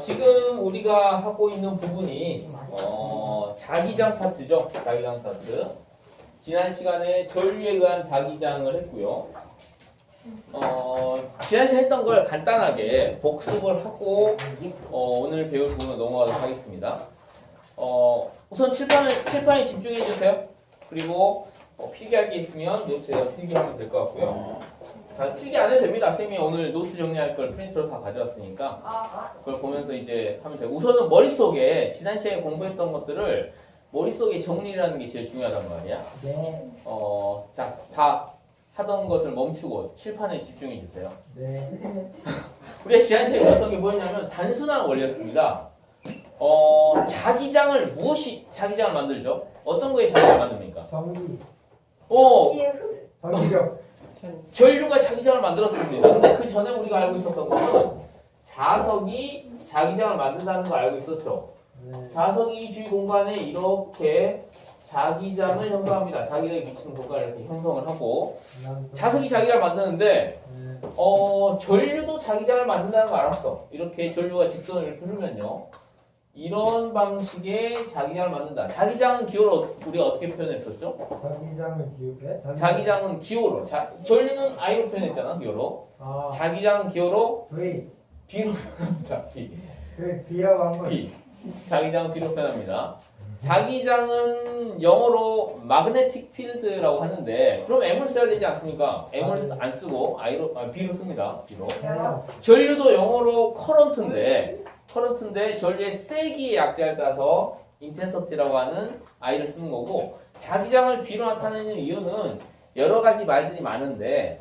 지금 우리가 하고 있는 부분이 자기장 파트죠. 자기장 파트. 지난 시간에 전류에 의한 자기장을 했고요. 지난 시간에 했던 걸 간단하게 복습을 하고 오늘 배울 부분으로 넘어가도록 하겠습니다. 우선 칠판에 집중해 주세요. 그리고 필기할 게 있으면 노트에 필기하면 될 것 같고요. 자, 필기 안 해도 됩니다. 쌤이 오늘 노트 정리할 걸 프린트로 다 가져왔으니까 그걸 보면서 이제 하면 되고, 우선은 머릿속에 지난 시간에 공부했던 것들을 머릿속에 정리라는 게 제일 중요하단 말이야. 네. 자, 다 하던 것을 멈추고 칠판에 집중해 주세요. 네. 우리가 지난 시간에 배웠던 게 뭐였냐면 단순한 원리였습니다. 자기장을 자기장을 만들죠? 어떤 거에 자기장을 만듭니까? 전기. 전기력. 전류가 자기장을 만들었습니다. 근데 그 전에 우리가 알고 있었던 거는 자석이 자기장을 만든다는 걸 알고 있었죠. 네. 자석이 주위 공간에 이렇게 자기장을 형성합니다. 자기력에 미치는 공간을 이렇게 형성을 하고, 자석이 자기장을 만드는데 전류도 자기장을 만든다는 걸 알았어. 이렇게 전류가 직선을 이렇게 흐르면요, 이런 방식의 자기장을 만든다. 자기장은 기호로 우리가 어떻게 표현했었죠? 자기장을 기울게. 자기장은 기호로, 전류는 I로 표현했잖아, 기호로. 자기장은 기호로 V. B로 표현합니다. B. B라고 한 거. B. 자기장은 B로 표현합니다. 자기장은 영어로 magnetic field라고 하는데, 그럼 M을 써야 되지 않습니까? M을 안 쓰고 B로 씁니다. B로. 전류도 영어로 current인데 전류의 세기의 약자에 따라서 intensity라고 하는 I를 쓰는 거고, 자기장을 B로 나타내는 이유는 여러 가지 말들이 많은데,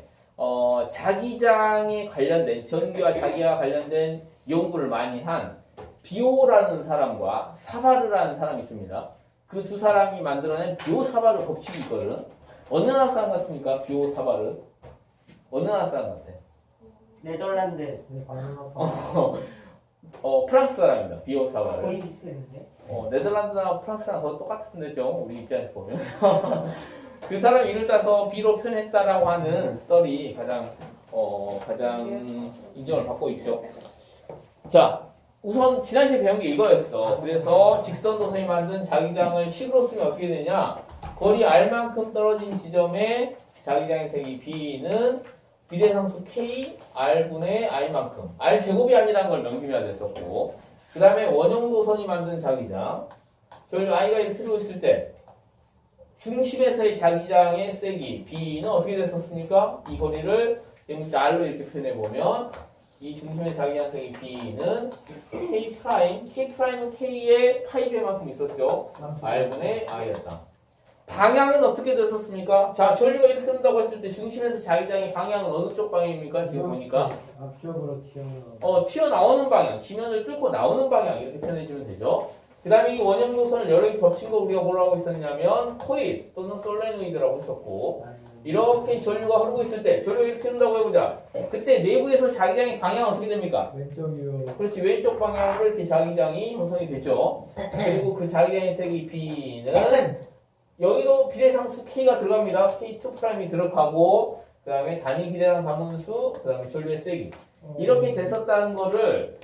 자기장에 관련된, 전기와 자기와 관련된 연구를 많이 한 비오라는 사람과 사바르라는 사람이 있습니다. 그 두 사람이 만들어낸 비오-사바르 법칙이 있거든. 어느 나라 사람 같습니까? 비오-사바르. 어느 나라 사람 같아? 네덜란드. 프랑스 사람입니다. 비오-사바르. 거의 비슷했는데. 네덜란드나 프랑스랑 더 똑같은데죠, 우리 입장에서 보면. 그 사람 이를 따서 B로 표현했다라고 하는 썰이 가장 인정을 받고 있죠. 자, 우선 지난 시간에 배운 게 이거였어. 그래서 직선도선이 만든 자기장을 식으로 쓰면 어떻게 되냐? 거리 R만큼 떨어진 지점에 자기장의 세기 B는 비례상수 K R분의 I만큼, R 제곱이 아니라는 걸 명심해야 됐었고, 그 다음에 원형도선이 만든 자기장, 전류 I가 이렇게 흐르고 있을 때 중심에서의 자기장의 세기 B는 어떻게 됐었습니까? 이 거리를 대문자 R로 이렇게 표현해보면, 이 중심의 자기장 세기 B는 K'은 K의 파이배만큼 있었죠. R분의 I였다. 방향은 어떻게 됐었습니까? 자, 전류가 이렇게 흐른다고 했을 때 중심에서 자기장의 방향은 어느 쪽 방향입니까? 지금 보니까 앞쪽으로 튀어나오는 방향, 지면을 뚫고 나오는 방향, 이렇게 표현해주면 되죠. 그 다음에 이 원형도선을 여러 개 겹친 거 우리가 뭐라고 했었냐면 코일 또는 솔레노이드라고 했었고, 이렇게 전류가 흐르고 있을 때, 전류가 이렇게 흐른다고 해보자. 그때 내부에서 자기장의 방향은 어떻게 됩니까? 왼쪽이요. 그렇지, 왼쪽 방향으로 이렇게 자기장이 형성이 되죠. 그리고 그 자기장의 세기 B는 여기도 비례상수 K가 들어갑니다. K2'이 들어가고, 그 다음에 단위 비례상 다문수, 그 다음에 전류의 세기. 이렇게 됐었다는 거를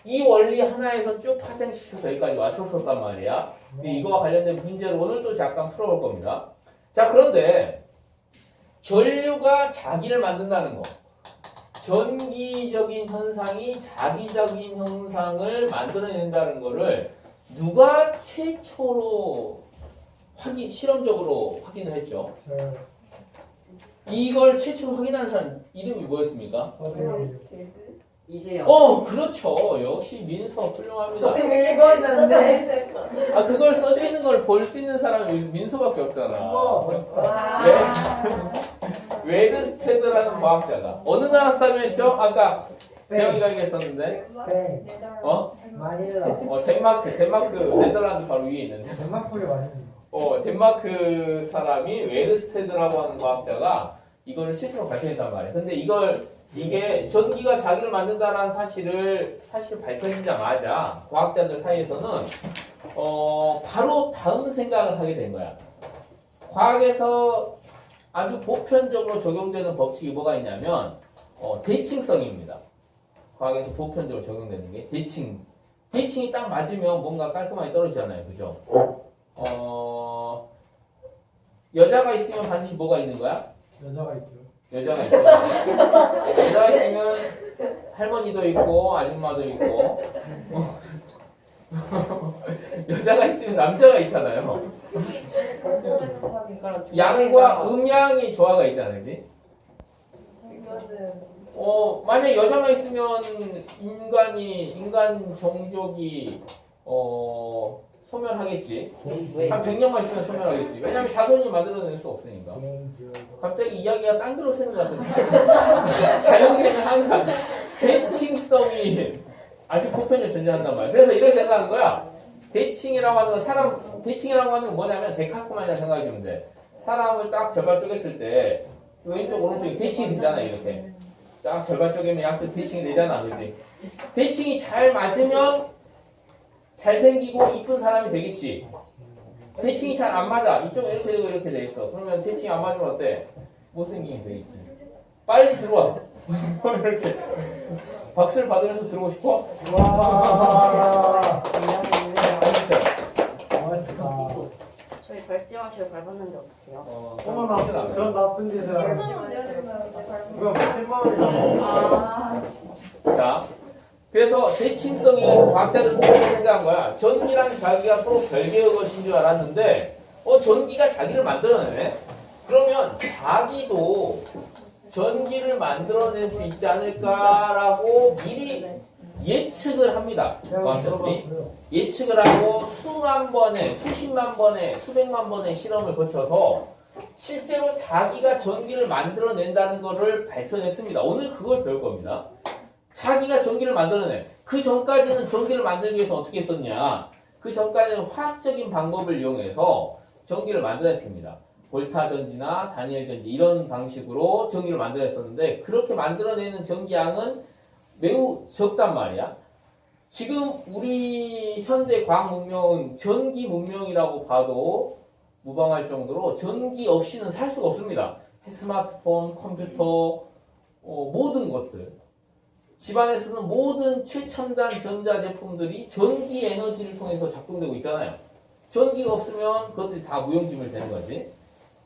이 원리 하나에서 쭉 파생시켜서 여기까지 왔었단 말이야. 이거와 관련된 문제를 오늘 또 잠깐 풀어볼 겁니다. 자, 그런데 전류가 자기를 만든다는 거, 전기적인 현상이 자기적인 현상을 만들어낸다는 거를 누가 최초로 실험적으로 확인을 했죠? 이걸 최초로 확인한 사람 이름이 뭐였습니까? 이재영. 그렇죠. 역시 민서 훌륭합니다. 읽었는데. 그걸 써져 있는 걸 볼 수 있는 사람이 민서밖에 없잖아. 웨르스테드라는 과학자가 어느 나라 사람이었죠? 아까 재영이가 얘기했었는데. 마닐라. 덴마크 네덜란드 바로 위에 있는데. 덴마크에 왔는데. 덴마크 사람이 웨르스테드라고 하는 과학자가 이거를 실제로 발표했단 말이에요. 근데 이게 전기가 자기를 만든다라는 사실 밝혀지자마자 과학자들 사이에서는 바로 다음 생각을 하게 된 거야. 과학에서 아주 보편적으로 적용되는 법칙이 뭐가 있냐면 대칭성입니다. 과학에서 보편적으로 적용되는 게 대칭. 대칭이 딱 맞으면 뭔가 깔끔하게 떨어지잖아요. 그죠? 여자가 있으면 반드시 뭐가 있는 거야? 여자가 있죠. 여자가 있죠. 여자가 있으면 할머니도 있고 아줌마도 있고 여자가 있으면 남자가 있잖아요. 양과 음양의 조화가 있잖아요. 그지? 이거는 만약 여자가 있으면 인간 종족이 소멸하겠지. 한 100년만 있으면 소멸하겠지. 왜냐면 자손이 만들어낼 수 없으니까. 갑자기 이야기가 딴 데로 새는 것 같은데 자연계는 항상 대칭성이 아주 보편적으로 존재한단 말이야. 그래서 이렇게 생각하는 거야. 대칭이라고 하는 건 대칭이라고 하는 건 뭐냐면 데칼코마니라 생각해 주면 돼. 사람을 딱 절반 쪼갰을 때 왼쪽 오른쪽이 대칭이 되잖아. 이렇게 딱 절반 쪼개면 양쪽 대칭이 되잖아. 그렇지? 대칭이 잘 맞으면 잘생기고 이쁜 사람이 되겠지. 대칭이 잘 안 맞아. 이쪽은 이렇게 되고 이렇게 돼 있어. 그러면 대칭이 안 맞으면 어때? 못생김이 되겠지. 빨리 들어와. 이렇게 박수를 받으면서 들어오고 싶어? 와. 앉으세요. 멋있다. 저희 발찌마시를 밟았는데 어떡해요? 어머나 그런 나쁜 짓을 하는. 이거 10만 원이잖아. 아 자, 그래서 대칭성에 대해서 과학자들은 그렇게 생각한 거야. 전기랑 자기가 서로 별개의 것인 줄 알았는데, 전기가 자기를 만들어내네? 그러면 자기도 전기를 만들어낼 수 있지 않을까라고 미리 예측을 합니다. 과학자들이. 예측을 하고 수만 번의, 수십만 번의, 수백만 번의 실험을 거쳐서 실제로 자기가 전기를 만들어낸다는 것을 밝혀냈습니다. 오늘 그걸 배울 겁니다. 자기가 전기를 만들어내. 그 전까지는 전기를 만들기 위해서 어떻게 했었냐. 그 전까지는 화학적인 방법을 이용해서 전기를 만들어냈습니다. 볼타 전지나 다니엘 전지 이런 방식으로 전기를 만들어냈었는데 그렇게 만들어내는 전기량은 매우 적단 말이야. 지금 우리 현대 과학 문명은 전기 문명이라고 봐도 무방할 정도로 전기 없이는 살 수가 없습니다. 스마트폰, 컴퓨터, 모든 것들. 집안에 쓰는 모든 최첨단 전자제품들이 전기 에너지를 통해서 작동되고 있잖아요. 전기가 없으면 그것들이 다 무용지물 되는 거지.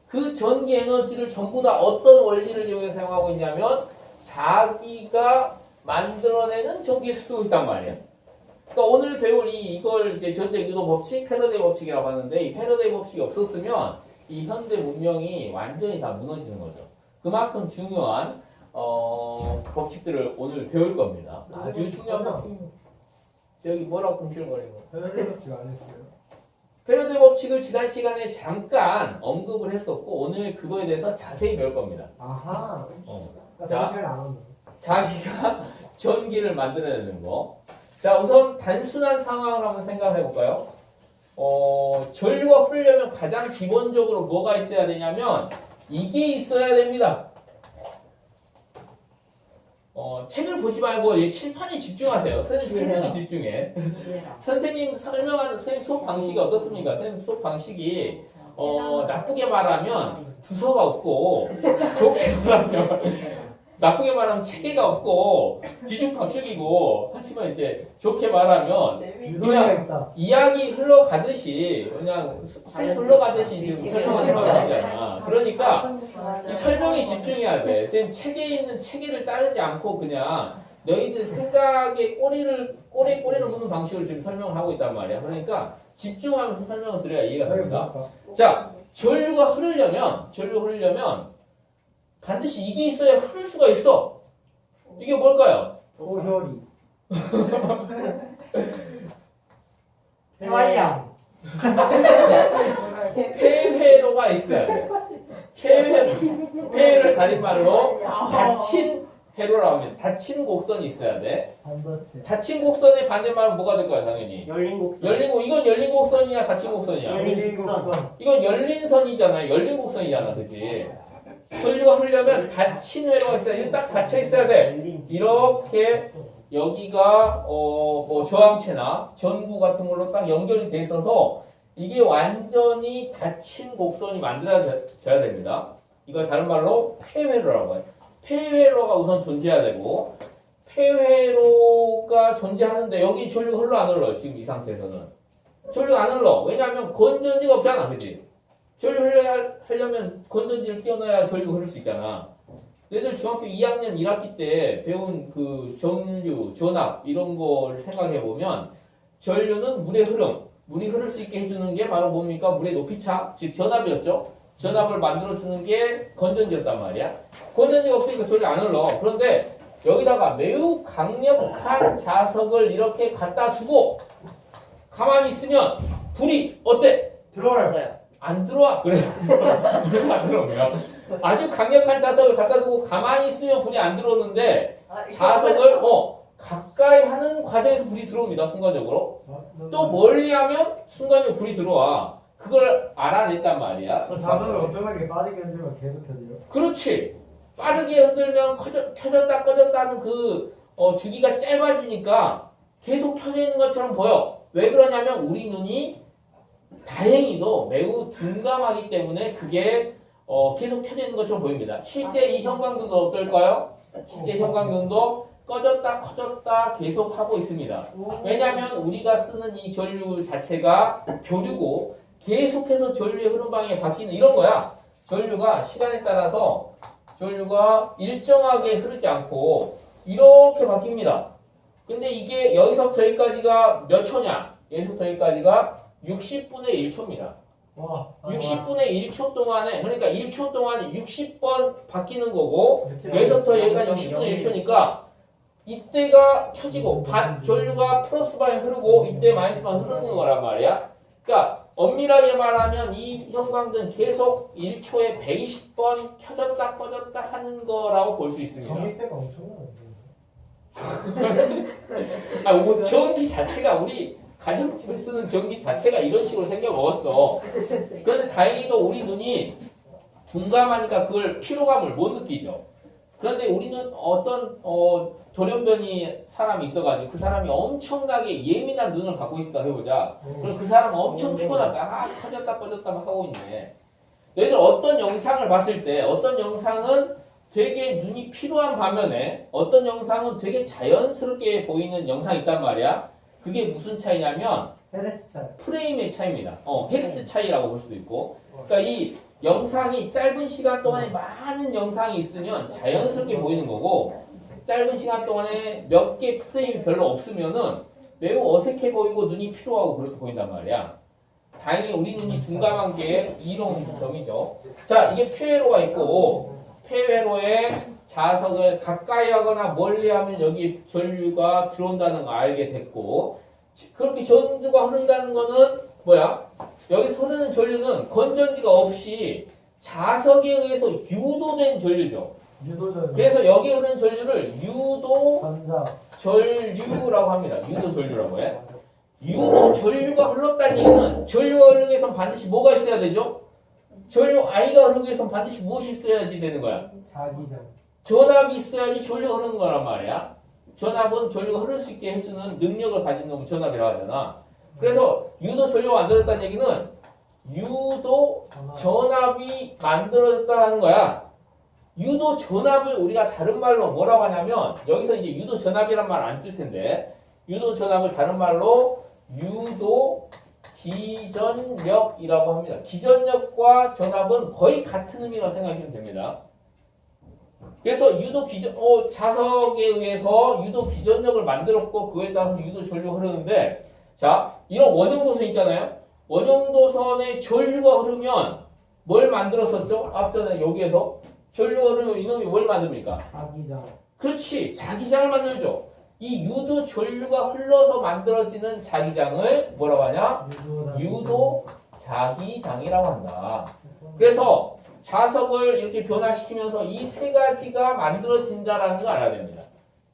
그 전기 에너지를 전부 다 어떤 원리를 이용해서 사용하고 있냐면 자기가 만들어내는 전기를 쓰고 있단 말이에요. 그러니까 오늘 배울 이걸 이제 전자 유도 법칙, 패러데이 법칙이라고 하는데 이 패러데이 법칙이 없었으면 이 현대 문명이 완전히 다 무너지는 거죠. 그만큼 중요한 법칙들을 오늘 배울 겁니다. 아주 중요한 법칙입니다. 여기 뭐라고 궁시렁거리는 거예요? 패러디가 안 했어요. 패러데이 법칙을 지난 시간에 잠깐 언급을 했었고 오늘 그거에 대해서 자세히 배울 겁니다. 아하. 자. 잘 안 왔네. 자기가 전기를 만들어내는 거. 자, 우선 단순한 상황을 한번 생각을 해볼까요? 전류가 흐르려면 가장 기본적으로 뭐가 있어야 되냐면 이게 있어야 됩니다. 책을 보지 말고 이 칠판에 집중하세요. 선생님 설명에 집중해. 선생님 수업 방식이 어떻습니까? 선생님 수업 방식이 나쁘게 말하면 주서가 없고 좋게 말하면 나쁘게 말하면 체계가 없고 뒤죽박죽이고 하지만 이제 좋게 말하면 유도리가 그냥 있다. 이야기 흘러가듯이 그냥 술 흘러가듯이 지금 설명하는 방식이잖아. 그러니까 이 설명에 집중해야 돼. 선생님 책에 있는 체계를 따르지 않고 그냥 너희들 생각에 꼬리를 무는 방식으로 지금 설명을 하고 있단 말이야. 그러니까 집중하면서 설명을 드려야 이해가 됩니다. 자, 전류가 흐르려면 반드시 이게 있어야 흐를 수가 있어. 이게 뭘까요? 호혈이. 해활량. 폐회로가 있어야 돼. 폐회를 다른 말로 닫힌 회로라고 합니다. 닫힌 곡선이 있어야 돼. 반도체. 닫힌 곡선의 반대말은 뭐가 될까요, 당연히? 열린 곡선. 이건 열린 곡선이야, 닫힌 곡선이야? 열린 직선. 이건 열린 선이잖아, 열린 곡선이잖아, 그치? 전류가 흐르려면 닫힌 회로가 있어야 돼. 딱 닫혀 있어야 돼. 열린 이렇게 여기가 뭐 저항체나 전구 같은 걸로 딱 연결이 돼 있어서 이게 완전히 닫힌 곡선이 만들어져야 됩니다. 이걸 다른 말로 폐회로라고 해요. 폐회로가 우선 존재해야 되고 폐회로가 존재하는데 여기 전류가 흘러 안 흘러요. 지금 이 상태에서는 전류가 안 흘러. 왜냐하면 건전지가 없잖아, 그지? 전류 하려면 건전지를 띄워놔야 전류가 흐를 수 있잖아. 얘들 중학교 2학년 1학기 때 배운 그 전류, 전압 이런 걸 생각해 보면 전류는 물의 흐름, 물이 흐를 수 있게 해주는 게 바로 뭡니까? 물의 높이차, 즉 전압이었죠. 전압을 만들어주는 게 건전지였단 말이야. 건전지가 없으니까 전류 안 흘러. 그런데 여기다가 매우 강력한 자석을 이렇게 갖다 두고 가만히 있으면 불이 어때? 들어와요. 맞아요. 안 들어와. 그래서 불이 안 들어오면 아주 강력한 자석을 갖다 두고 가만히 있으면 불이 안 들어오는데 자석을 가까이 하는 과정에서 불이 들어옵니다. 순간적으로. 또 멀리하면 순간적으로 불이 들어와. 그걸 알아냈단 말이야. 자석을 엄청나게 빠르게 흔들면 계속 켜져요. 그렇지. 빠르게 흔들면 켜졌다 꺼졌다는 그 주기가 짧아지니까 계속 켜져 있는 것처럼 보여. 왜 그러냐면 우리 눈이 다행히도 매우 둔감하기 때문에 그게 계속 켜져 있는 것처럼 보입니다. 실제 이 형광등도 어떨까요? 실제 형광등도 꺼졌다 켜졌다 계속 하고 있습니다. 왜냐하면 우리가 쓰는 이 전류 자체가 교류고 계속해서 전류의 흐름 방향이 바뀌는 이런 거야. 전류가 시간에 따라서 전류가 일정하게 흐르지 않고 이렇게 바뀝니다. 근데 이게 여기서부터 여기까지가 몇 초냐? 여기서부터 여기까지가 60분의 1초입니다. 와. 60분의 1초 동안에, 그러니까 1초 동안에 60번 바뀌는 거고, 여기서부터 여기까지 60분의 1초니까, 이때가 켜지고, 전류가 플러스 방향 흐르고, 이때 마이너스 방향 흐르는 거란 말이야. 그러니까, 엄밀하게 말하면 이 형광등 계속 1초에 120번 켜졌다 꺼졌다 하는 거라고 볼 수 있습니다. 전기세가 엄청나요. 전기 자체가 우리 가정집에 쓰는 전기 자체가 이런 식으로 생겨 먹었어. 그런데 다행히도 우리 눈이 둔감하니까 그걸 피로감을 못 느끼죠. 그런데 우리는 어떤 돌연변이 사람이 있어가지고 그 사람이 엄청나게 예민한 눈을 갖고 있다 해보자. 그럼 그 사람은 엄청 피곤하다. 켜졌다 꺼졌다 하고 있네. 너희들 어떤 영상을 봤을 때 어떤 영상은 되게 눈이 피로한 반면에 어떤 영상은 되게 자연스럽게 보이는 영상이 있단 말이야. 그게 무슨 차이냐면 헤르츠 차이. 프레임의 차이입니다. 헤르츠 차이라고 볼 수도 있고. 그러니까 이 영상이 짧은 시간 동안에 많은 영상이 있으면 자연스럽게 보이는 거고 짧은 시간 동안에 몇 개 프레임이 별로 없으면은 매우 어색해 보이고 눈이 피로하고 그렇게 보인단 말이야. 다행히 우리 눈이 둔감한 게 이런 점이죠. 자, 이게 폐회로가 있고 폐회로에 자석을 가까이 하거나 멀리 하면 여기 전류가 들어온다는 거 알게 됐고 그렇게 전류가 흐른다는 거는 뭐야? 여기서 흐르는 전류는 건전지가 없이 자석에 의해서 유도된 전류죠. 유도전. 그래서 여기 흐르는 전류를 유도 전자. 전류라고 합니다. 유도 전류라고 해. 유도 전류가 흘렀다는 얘기는 전류가 흐르기 위해서는 반드시 뭐가 있어야 되죠? 전류 I가 흐르기 위해서는 반드시 무엇이 있어야지 되는 거야? 자기장. 전압이 있어야지 전류가 흐르는 거란 말이야. 전압은 전류가 흐를 수 있게 해주는 능력을 가진 놈을 전압이라고 하잖아. 그래서 유도 전류가 만들어졌다는 얘기는 유도 전압이 만들어졌다는 거야. 유도 전압을 우리가 다른 말로 뭐라고 하냐면 여기서 이제 유도 전압이란 말 안 쓸 텐데 유도 전압을 다른 말로 유도 기전력이라고 합니다. 기전력과 전압은 거의 같은 의미라고 생각하시면 됩니다. 그래서 유도 기전 자석에 의해서 유도 기전력을 만들었고 그에 따라서 유도 전류가 흐르는데 자 이런 원형도선 있잖아요. 원형도선에 전류가 흐르면 뭘 만들었었죠? 앞전에 여기에서 전류가 흐르면 이놈이 뭘 만듭니까? 자기장. 그렇지 자기장을 만들죠. 이 유도 전류가 흘러서 만들어지는 자기장을 뭐라고 하냐? 유도 자기장이라고 한다. 그래서 자석을 이렇게 변화시키면서 이 세 가지가 만들어진다라는 걸 알아야 됩니다.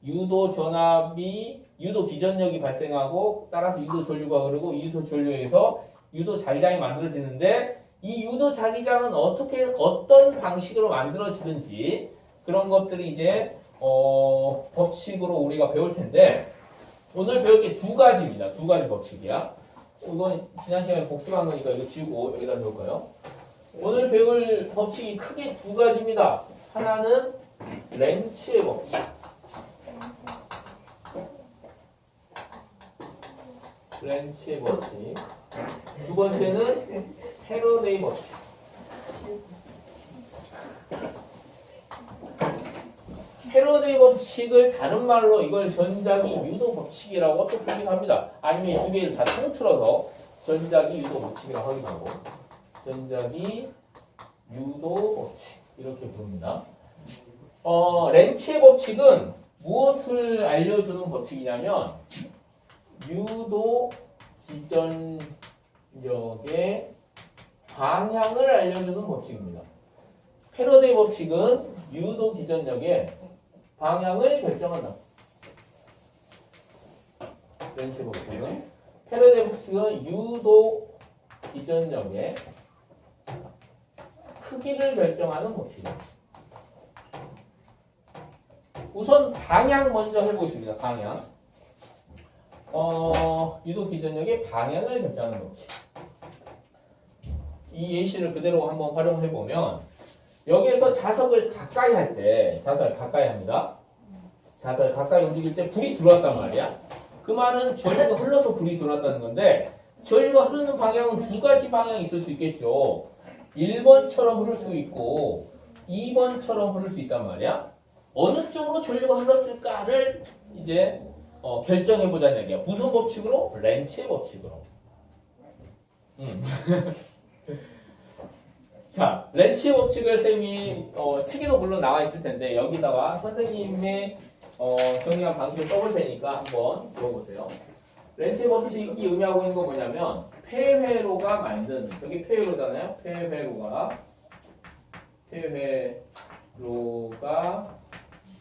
유도 전압이 유도 기전력이 발생하고 따라서 유도 전류가 흐르고 유도 전류에서 유도 자기장이 만들어지는데 이 유도 자기장은 어떤 방식으로 만들어지는지 그런 것들이 이제 법칙으로 우리가 배울 텐데 오늘 배울 게 두 가지입니다. 두 가지 법칙이야. 이건 지난 시간에 복습한 거니까 이거 지우고 여기다 넣을까요? 오늘 배울 법칙이 크게 두 가지입니다. 하나는 렌츠의 법칙. 렌치의 법칙. 두 번째는 패러데이 법칙. 패러데이 법칙을 다른 말로 이걸 전자기 유도 법칙이라고 또 부르기도 합니다. 아니면 이 두 개를 다 통틀어서 전자기 유도 법칙이라고 하기도 하고, 전자기 유도 법칙 이렇게 부릅니다. 렌치의 법칙은 무엇을 알려주는 법칙이냐면 유도 기전력의 방향을 알려주는 법칙입니다. 패러데이 법칙은 유도 기전력의 방향을 결정한다. 렌치 법칙은 패러데이 법칙은 유도 기전력의 크기를 결정하는 법칙입니다. 우선 방향 먼저 해보겠습니다. 방향. 유도 기전력의 방향을 결정하는 법칙. 이 예시를 그대로 한번 활용해 보면 여기에서 자석을 가까이 할 때, 자석을 가까이 합니다. 자석을 가까이 움직일 때 불이 들어왔단 말이야. 그 말은 전류가 흘러서 불이 들어왔다는 건데, 전류가 흐르는 방향은 두 가지 방향이 있을 수 있겠죠. 1번처럼 흐를 수 있고 2번처럼 흐를 수 있단 말이야. 어느 쪽으로 전류가 흘렀을까를 이제 결정해 보자는 얘기야. 무슨 법칙으로? 렌치의 법칙으로. 자, 렌치의 법칙을 쌤이 책에도 물론 나와 있을 텐데 여기다가 선생님의 정리한 방식을 써볼 테니까 한번 들어보세요. 렌치의 법칙이 의미하고 있는 건 뭐냐면 폐회로가 만든, 저기 폐회로잖아요. 폐회로가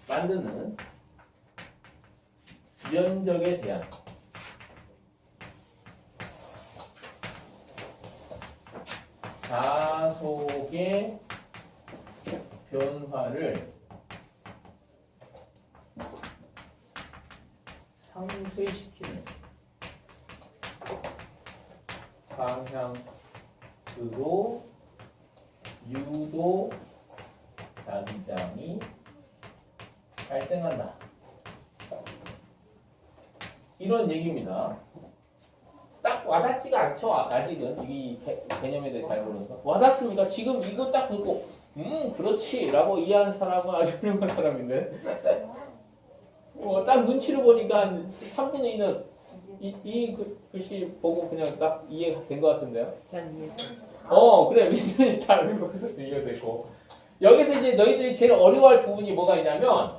만드는 면적에 대한 자속의 변화를 상쇄시키는 방향으로 유도 자기장이 발생한다. 이런 얘기입니다. 딱 와닿지가 않죠. 아직은 이 개념에 대해 잘 모르니까. 와닿습니까? 지금 이거 딱 듣고 그렇지 라고 이해한 사람은 아주 훌륭한 사람인데 딱 눈치를 보니까 한 3분의 2는 이 글씨 보고 그냥 딱 이해가 된 것 같은데요. 그래 민준이 다 거기서 이해됐고, 여기서 이제 너희들이 제일 어려워할 부분이 뭐가 있냐면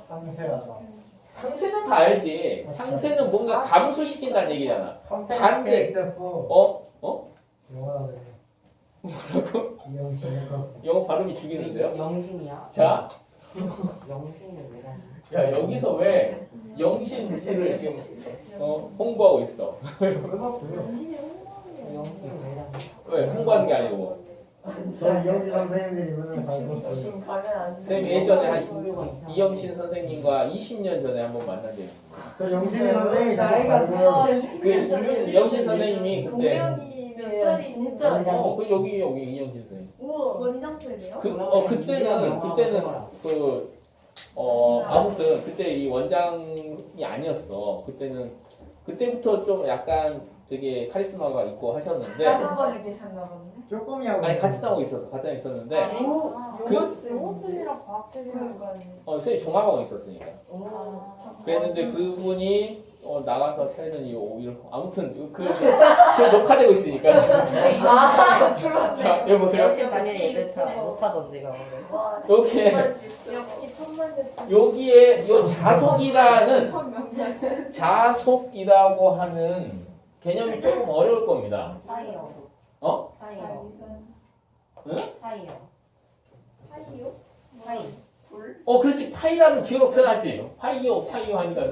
상쇄는 다 알지. 상쇄는 뭔가 감소시킨다는 얘기잖아. 반대. 뭐라고? 영어 발음이 죽이는데요? 영신이야. 자, 영신을 왜 하냐? 야 여기서 왜 영신씨를 지금 홍보하고 있어? 영신을 왜 하냐? 왜 홍보하는 게 아니고? 영지 선생님들이 맨날 가르쳤어요. 지금 가면 안 돼. 쌤 예전에 한 종교가 이상해. 이영신 선생님과 20년 전에 한번 만난 적이 있어요. 저 영진이 선생님이 나이가 가르쳐요. 그 영신 선생님이 그때 동명이면 진짜 그 여기 이영신 선생님. 우와 원장쌤이요? 그때는 아무튼 그때 이 원장이 아니었어. 그때부터 좀 약간 되게 카리스마가 있고 하셨는데, 학원에 계셨나 보네. 조금이하고. 아니 같이 있었는데 영어쌤이랑 과학쌤이랑 선생님 종합학원 있었으니까. 그랬는데 그분이 나가서 차리는 이런 아무튼 지금 녹화되고 있으니까. 자 여기 보세요. 역시 반연이 이벤트 못하던데 이거. 여기에 역시 천만대 여기에 요 자속이라고 하는 개념이 조금 어려울 겁니다. 파이어. 파이어. 응? 파이어. 파이요? 파이. 불? 그렇지. 파이라는 기호로 표현하지. 파이요 하니까.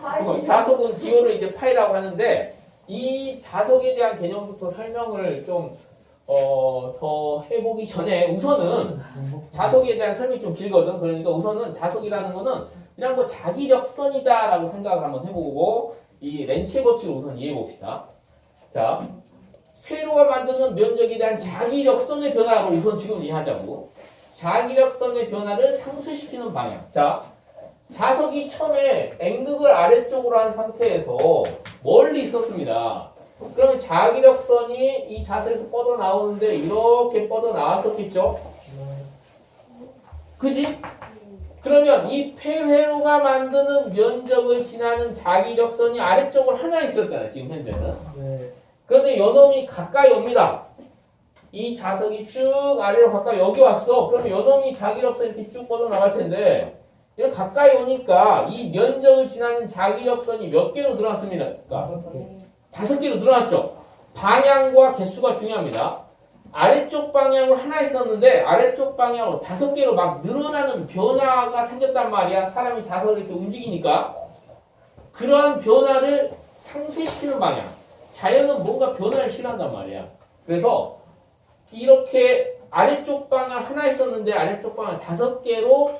파이 자속은 기호를 이제 파이라고 하는데, 이 자속에 대한 개념부터 설명을 좀 더 해보기 전에 우선은 자속에 대한 설명이 좀 길거든. 그러니까 우선은 자속이라는 거는 그냥 뭐 자기력선이다라고 생각을 한번 해보고 이 렌치의 법칙을 우선 이해해 봅시다. 자, 회로가 만드는 면적에 대한 자기력선의 변화로 우선 지금 이해하자고. 자기력선의 변화를 상쇄시키는 방향. 자, 자석이 처음에 N극을 아래쪽으로 한 상태에서 멀리 있었습니다. 그러면 자기력선이 이 자석에서 뻗어 나오는데 이렇게 뻗어 나왔었겠죠? 그지? 그러면 이 폐회로가 만드는 면적을 지나는 자기력선이 아래쪽으로 하나 있었잖아요. 지금 현재는. 네. 그런데 요놈이 가까이 옵니다. 이 자석이 쭉 아래로 가까이 여기 왔어. 그러면 요놈이 자기력선 이렇게 쭉 뻗어 나갈 텐데 이렇게 가까이 오니까 이 면적을 지나는 자기력선이 몇 개로 늘어났습니다. 그러니까 5개로 늘어났죠. 방향과 개수가 중요합니다. 아래쪽 방향으로 하나 있었는데 아래쪽 방향으로 5개로 막 늘어나는 변화가 생겼단 말이야. 사람이 자석을 이렇게 움직이니까 그러한 변화를 상쇄시키는 방향. 자연은 뭔가 변화를 싫어한단 말이야. 그래서 이렇게 아래쪽 방향 하나 있었는데 아래쪽 방향 5개로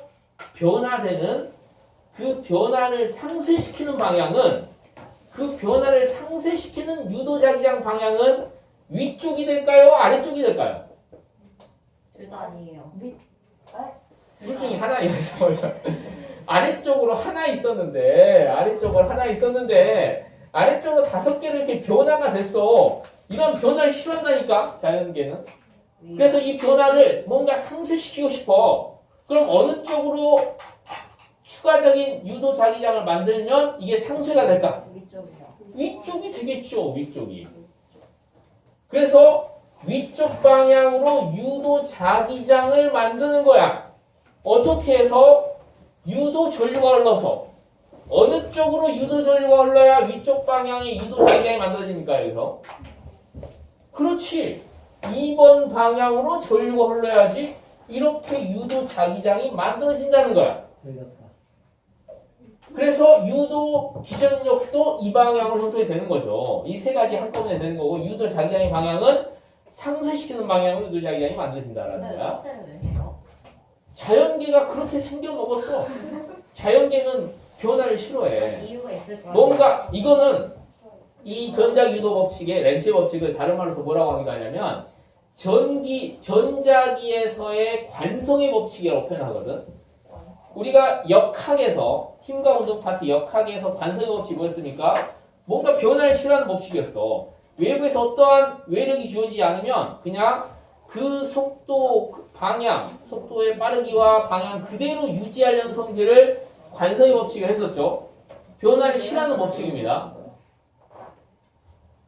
변화되는 그 변화를 상쇄시키는 방향은 그 변화를 상쇄시키는 유도자기장 방향은 위쪽이 될까요? 아래쪽이 될까요? 둘 다 아니에요. 둘 중에 하나였어. 아래쪽으로 하나 있었는데 아래쪽으로 5개로 이렇게 변화가 됐어. 이런 변화를 싫어한다니까 자연계는. 그래서 이 변화를 뭔가 상쇄시키고 싶어. 그럼 어느 쪽으로 추가적인 유도 자기장을 만들면 이게 상쇄가 될까? 위쪽이요. 위쪽이 되겠죠. 위쪽이. 그래서 위쪽 방향으로 유도 자기장을 만드는 거야. 어떻게 해서 유도 전류가 흘러서 어느 쪽으로 유도 전류가 흘러야 위쪽 방향에 유도 자기장이 만들어집니까? 여기서. 그렇지. 2번 방향으로 전류가 흘러야지 이렇게 유도 자기장이 만들어진다는 거야. 그래서 유도 기전력도 이 방향으로 형성이 되는 거죠. 이 세 가지 한꺼번에 되는 거고 유도 자기장의 방향은 상쇄시키는 방향으로 유도 자기장이 만들어진다라는 거야. 신체를 왜 해요? 자연계가 그렇게 생겨 먹었어. 자연계는 변화를 싫어해. 이유가 있을 거예요. 뭔가 이거는 이 전자기유도 법칙의 렌츠의 법칙을 다른 말로 또 뭐라고 하기가 하냐면 전자기에서의 관성의 법칙이라고 표현하거든. 우리가 역학에서 힘과 운동 파트 역학에서 관성의 법칙이 뭐였습니까? 뭔가 변화를 싫어하는 법칙이었어. 외부에서 어떠한 외력이 주어지지 않으면 그냥 그 속도, 그 방향, 속도의 빠르기와 방향 그대로 유지하려는 성질을 관성의 법칙을 했었죠. 변화를 싫어하는 법칙입니다.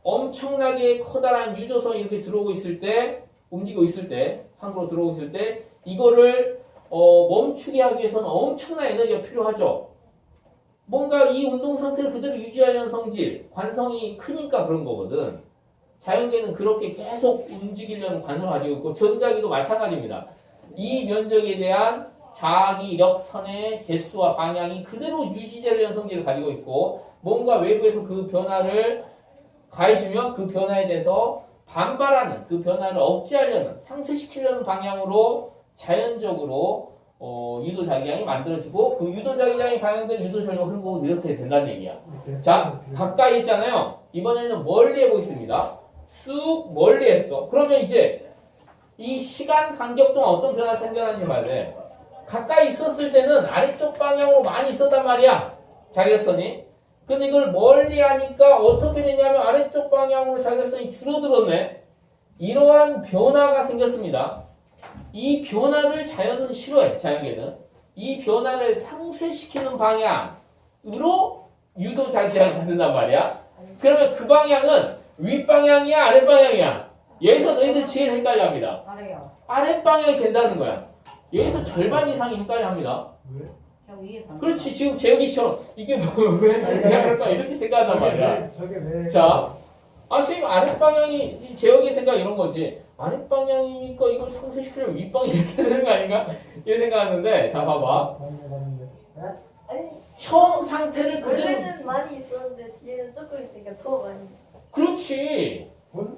엄청나게 커다란 유조선이 이렇게 들어오고 있을 때, 움직이고 있을 때, 항구로 들어오고 있을 때, 이거를 멈추게 하기 위해서는 엄청난 에너지가 필요하죠. 뭔가 이 운동 상태를 그대로 유지하려는 성질, 관성이 크니까 그런 거거든. 자연계는 그렇게 계속 움직이려는 관성을 가지고 있고, 전자기도 마찬가지입니다. 이 면적에 대한 자기력선의 개수와 방향이 그대로 유지되려는 성질을 가지고 있고, 뭔가 외부에서 그 변화를 가해주면 그 변화에 대해서 반발하는, 그 변화를 억제하려는, 상쇄시키려는 방향으로 자연적으로 유도자기장이 만들어지고 그 유도자기장이 방향된 유도전류가 흐르고 이렇게 된다는 얘기야. 자, 가까이 있잖아요. 이번에는 멀리 해보겠습니다. 쑥 멀리 했어. 그러면 이제 이 시간 간격 동안 어떤 변화가 생겨나는지 봐야 돼. 가까이 있었을 때는 아래쪽 방향으로 많이 있었단 말이야. 자기력선이. 근데 이걸 멀리 하니까 어떻게 되냐면 아래쪽 방향으로 자기력선이 줄어들었네. 이러한 변화가 생겼습니다. 이 변화를 자연은 싫어해. 자연계는. 이 변화를 상쇄시키는 방향으로 유도자기장을 만든단 말이야. 그러면 그 방향은 윗방향이야 아랫방향이야? 여기서 너희들 제일 헷갈려합니다. 아래요. 아랫방향이 된다는 거야. 여기서 절반 이상이 헷갈려합니다. 그냥 위에 반. 그렇지. 지금 재혁이처럼 이게 왜 그럴까 이렇게 생각한단 말이야. 저게 왜? 자, 선생님 아랫방향이 재혁이 생각 이런 거지. 아랫방향이니까 이걸 상쇄시키려면 윗방향이 이렇게 되는 거 아닌가? 이렇게 생각하는데 자 봐봐. 아니 처음 상태를 그대로 원래는 많이 있었는데 뒤에는 조금 있으니까 더 많이. 그렇지. 그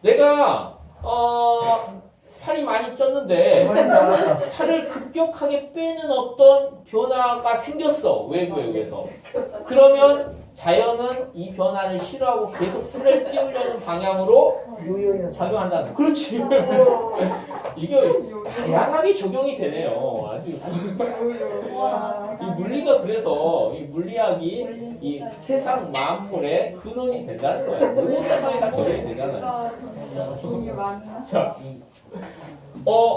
내가 살이 많이 쪘는데 살을 급격하게 빼는 어떤 변화가 생겼어. 외부에 의해서. 그러면 자연은 이 변화를 싫어하고 계속 살을 찌우려는 방향으로 요요요. 작용한다는 거. 그렇지. 이게 다양하게 적용이 되네요. 아주 이 물리가 그래서 이 물리학이 이 세상 만물의 근원이 된다는 거예요. 모든 세상에 다 적용이 되잖아요. 자,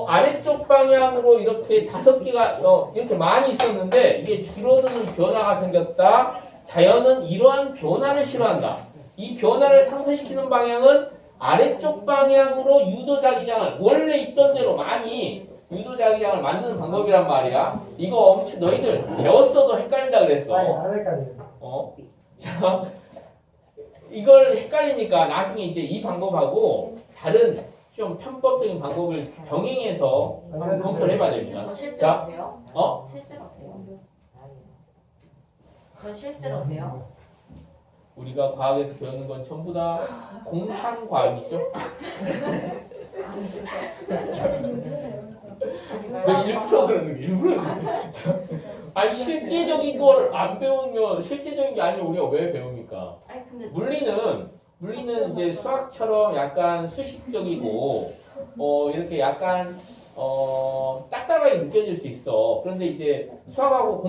아래쪽 방향으로 이렇게 5개가 이렇게 많이 있었는데 이게 줄어드는 변화가 생겼다. 자연은 이러한 변화를 싫어한다. 이 변화를 상쇄시키는 방향은 아래쪽 방향으로 유도자기장을 원래 있던 대로 많이 유도자기장을 만드는 방법이란 말이야. 이거 엄청 너희들 배웠어도 헷갈린다 그랬어. 안 헷갈려요. 자, 이걸 헷갈리니까 나중에 이제 이 방법하고 다른 좀 편법적인 방법을 병행해서 한번 검토를 해봐야 됩니다. 저 실제로 자, 돼요? 어? 실제로 돼요? 저 실제로 돼요? 우리가 과학에서 배우는 건 전부 다 공상과학이죠. 일부러 그러는 게 일부러. 아니 실제적인 걸 안 배우면 실제적인 게 아니면 우리가 왜 배웁니까? 아니 근데 물리는 이제 수학처럼 약간 수식적이고 이렇게 약간 딱딱하게 느껴질 수 있어. 그런데 이제 수학하고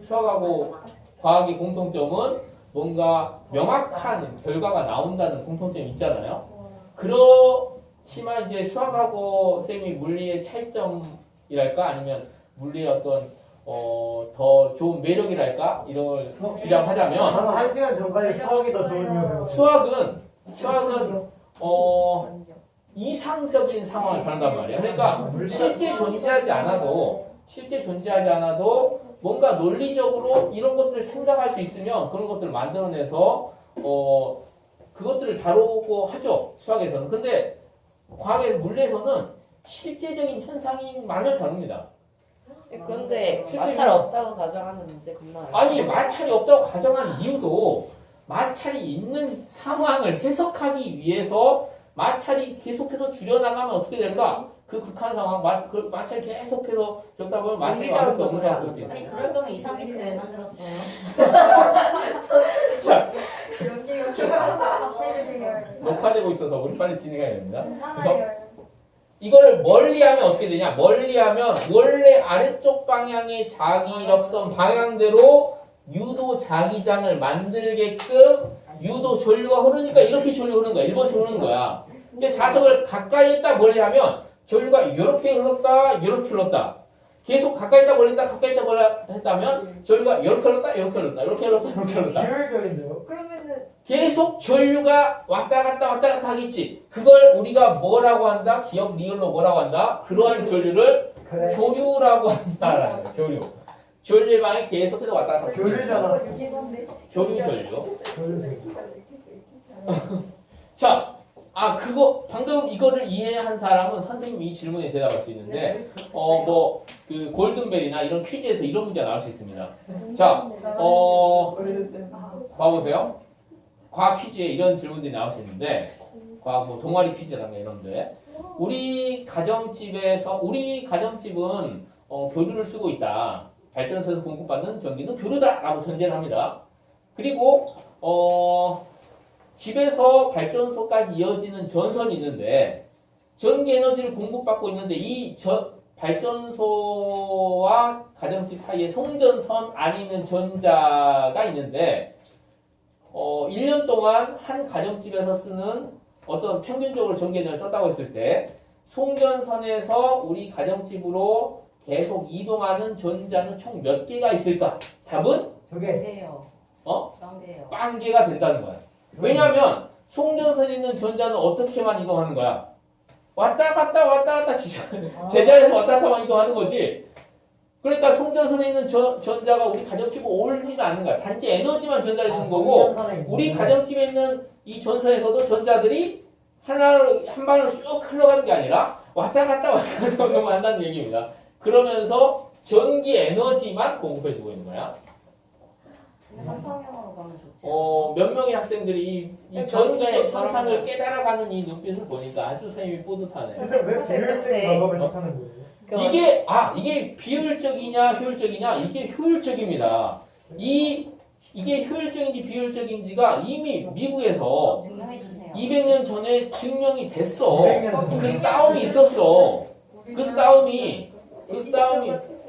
수학하고 과학의 공통점은 뭔가 명확한 결과가 나온다는 공통점이 있잖아요. 그렇지만 이제 수학하고 쌤이 물리의 차이점이랄까 아니면 물리의 어떤 더 좋은 매력이랄까 이런 걸 주장하자면 아마 1시간 전까지 수학이 더 좋은 이유 배웠어요. 수학은 이상적인 상황을 다룬단 말이야. 그러니까 실제 존재하지 않아도 뭔가 논리적으로 이런 것들을 생각할 수 있으면 그런 것들을 만들어내서 그것들을 다루고 하죠. 수학에서는. 근데 과학에서 물리에서는 실제적인 현상만을 다룹니다. 그런데 실제로- 마찰 없다고 가정하는 문제 겁나. 아니 마찰이 없다고 가정한 이유도 마찰이 있는 상황을 해석하기 위해서 마찰이 계속해서 줄여나가면 어떻게 될까? 그 극한 상황, 마찰이 계속해서 적다 보면 마찰이 아무것도 없는 상황이 될 아니 그럴 거면 이상기체 왜 만들었어요? 자, 여기가 녹화되고 있어서 우리 빨리 진행해야 됩니다. 그래서 이걸 멀리하면 어떻게 되냐? 멀리하면 원래 아래쪽 방향의 자기력선 방향대로 유도 자기장을 만들게끔 유도 전류가 흐르니까 이렇게 전류 흐르는 거야. 일본 전류 흐르는 거야. 근데 자석을 가까이 했다 멀리하면 전류가 이렇게 흘렀다, 이렇게 흘렀다. 계속 가까이 있다 멀리했다, 가까이 있다 멀리 했다면 전류가 이렇게 흘렀다, 이렇게 흘렀다, 이렇게 흘렀다, 이렇게 흘렀다. 비효율적인데요? 그러면은 계속 전류가 왔다 갔다 하겠지. 그걸 우리가 뭐라고 한다? 기억 리을로 뭐라고 한다? 그러한 전류를 그래. 교류라고 한다라는 거야. 교류. 전류의 방에 계속해서 왔다 갔다 하겠지. 교류잖아. 교류 전류. 교류. 자, 그거 방금 이거를 이해한 사람은 선생님이 이 질문에 대답할 수 있는데 그 골든벨이나 이런 퀴즈에서 이런 문제가 나올 수 있습니다. 자, 봐보세요. 과학 퀴즈에 이런 질문들이 나올 수 있는데, 과학 뭐 동아리 퀴즈라든가 이런데, 우리 가정집은 교류를 쓰고 있다. 발전소에서 공급받는 전기는 교류다라고 전제를 합니다. 그리고 집에서 발전소까지 이어지는 전선이 있는데 전기 에너지를 공급받고 있는데 이 발전소와 가정집 사이에 송전선 안에 있는 전자가 있는데 1년 동안 한 가정집에서 쓰는 어떤 평균적으로 전기 에너지를 썼다고 했을 때 송전선에서 우리 가정집으로 계속 이동하는 전자는 총 몇 개가 있을까? 답은 두 개. 돼요. 쌍돼요. 빵 개가 된다는 거야. 왜냐하면 송전선에 있는 전자는 어떻게만 이동하는 거야? 왔다 갔다 제자리에서 왔다 갔다만 이동하는 거지. 그러니까 송전선에 있는 전자가 우리 가정집에 오지는 않는 거야. 단지 에너지만 전달해 주는 거고 우리 가정집에 있는 이 전선에서도 전자들이 한 방으로 쭉 흘러가는 게 아니라 왔다 갔다 한다는 얘기입니다. 그러면서 전기 에너지만 공급해주고 있는 거야. 한방향으로 가면 좋지. 몇 명의 학생들이 이 전기적 현상을 깨달아가는 이 눈빛을 보니까 아주 선생님이 뿌듯하네. 그래서 왜 비효율적인 방법을 택하는 거예요? 이게 비효율적이냐 효율적이냐 이게 효율적입니다. 이 이게 효율적인지 비효율적인지가 이미 미국에서 증명해 주세요. 200년 전에 증명이 됐어. 200년 그 싸움이 있었어. 그 싸움이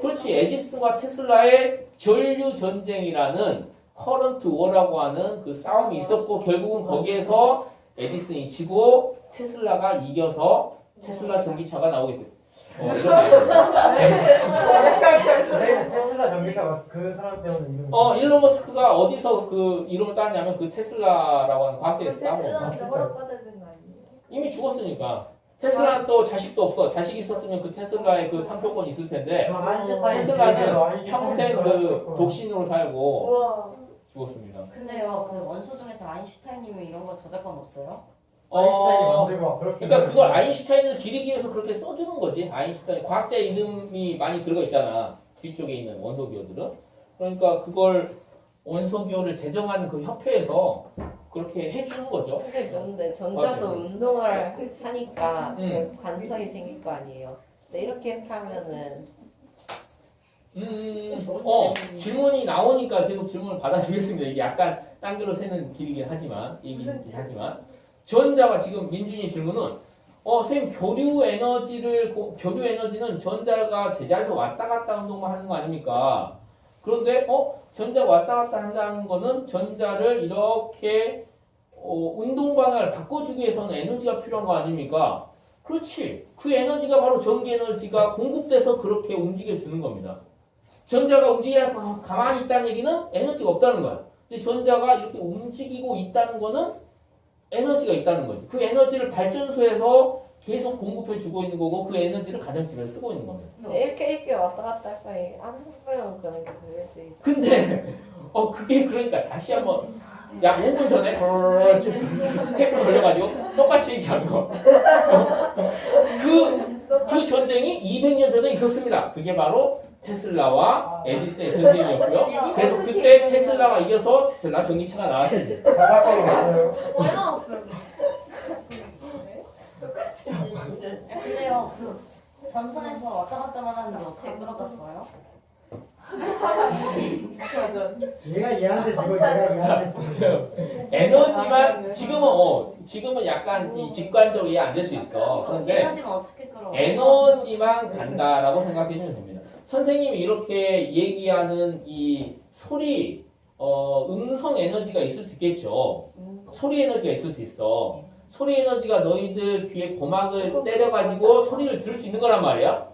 그렇지. 에디슨과 테슬라의 전류 전쟁이라는 커런트 워라고 하는 그 싸움이 있었고 결국은 거기에서 에디슨이 지고 테슬라가 이겨서 테슬라 전기차가 나오게 됐어. 이런 테슬라 전기차가 그 사람 때문에 이름. 일론 머스크가 어디서 그 이름을 땄냐면 그 테슬라라고 하는 과학자에서 딴 거야. 허락받아야 되는 거 아니에요? 이미 죽었으니까. 테슬라는 또 자식도 없어. 자식이 있었으면 그 테슬라의 그 상표권이 있을 텐데 테슬라는 평생 그 독신으로 살고 우와. 죽었습니다. 근데요, 그 원소 중에서 아인슈타인님이 이런 거 저작권 없어요? 아인슈타인이 만들고 그렇게. 그러니까 그걸 아인슈타인을 기리기 위해서 그렇게 써주는 거지. 아인슈타인 과학자의 이름이 많이 들어가 있잖아. 뒤쪽에 있는 원소 기호들은. 그러니까 그걸 원소 기호를 제정하는 그 협회에서 그렇게 해주는 거죠. 근데 전자도 맞아요. 운동을 하니까 관성이 생길 거 아니에요. 근데 이렇게 하면은 질문이 나오니까 계속 질문을 받아주겠습니다. 이게 약간 딴 길로 새는 길이긴 하지만 얘기긴 하지만 전자가 지금 민준이 질문은 선생님 교류 에너지는 전자가 제자리에서 왔다 갔다 운동만 하는 거 아닙니까? 그런데 전자가 왔다 갔다 한다는 거는 전자를 이렇게 운동 방향을 바꿔주기 위해서는 에너지가 필요한 거 아닙니까? 그렇지. 그 에너지가 바로 전기 에너지가 공급돼서 그렇게 움직여주는 겁니다. 전자가 움직이지 가만히 있다는 얘기는 에너지가 없다는 거야. 근데 전자가 이렇게 움직이고 있다는 거는 에너지가 있다는 거지. 그 에너지를 발전소에서 계속 공급해주고 있는 거고 그 에너지를 가정집에 쓰고 있는 겁니다. 이렇게 왔다 갔다 할 거예요. 안 하면 그런 게 걸릴 수 있어. 근데 그게 그러니까 다시 한번 약 5분 전에 태클 걸려가지고 똑같이 얘기하면 그 전쟁이 200년 전에 있었습니다. 그게 바로 테슬라와 에디슨의 전쟁이었고요. 그래서 그때 테슬라가 이겨서 테슬라 전기차가 나왔습니다. 사건이 있어요. 왜 나왔어요? 근데요, 그 전선에서 왔다 갔다만 하는데 어떻게 끌어갔어요? 얘가 얘한테 지고 얘가 얘한테. 에너지만 지금은 약간 이 직관적으로 이해 안 될 수 있어. 그런데 에너지만 어떻게 끌어? 에너지만 간다라고 생각해 주면 됩니다. 선생님이 이렇게 얘기하는 이 소리, 음성 에너지가 있을 수 있겠죠. 소리 에너지가 있을 수 있어. 소리 에너지가 너희들 귀에 고막을 때려가지고 소리를 들을 수 있는 거란 말이야.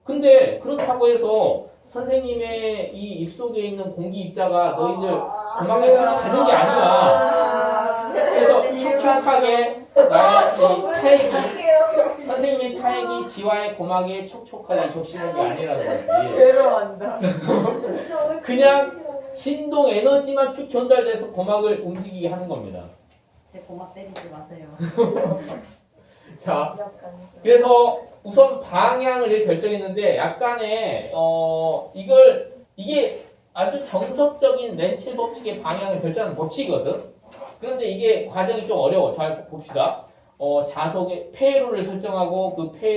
근데 그렇다고 해서 선생님의 이 입속에 있는 공기 입자가 너희들 고막에 가는 게 아니야. 그래서 촉촉하게 나의 이 타액이 선생님의 타액이 지와의 고막에 촉촉하게 적시는 게 아니라는 거지. 괴로워한다. 그냥 진동 에너지만 쭉 전달돼서 고막을 움직이게 하는 겁니다. 제 고막 때리지 마세요. 자, 그래서 우선 방향을 이렇게 결정했는데 약간의 이게 아주 정석적인 렌칠 법칙의 방향을 결정하는 법칙이거든. 그런데 이게 과정이 좀 어려워. 잘 봅시다. 자석의 폐로를 설정하고 그 폐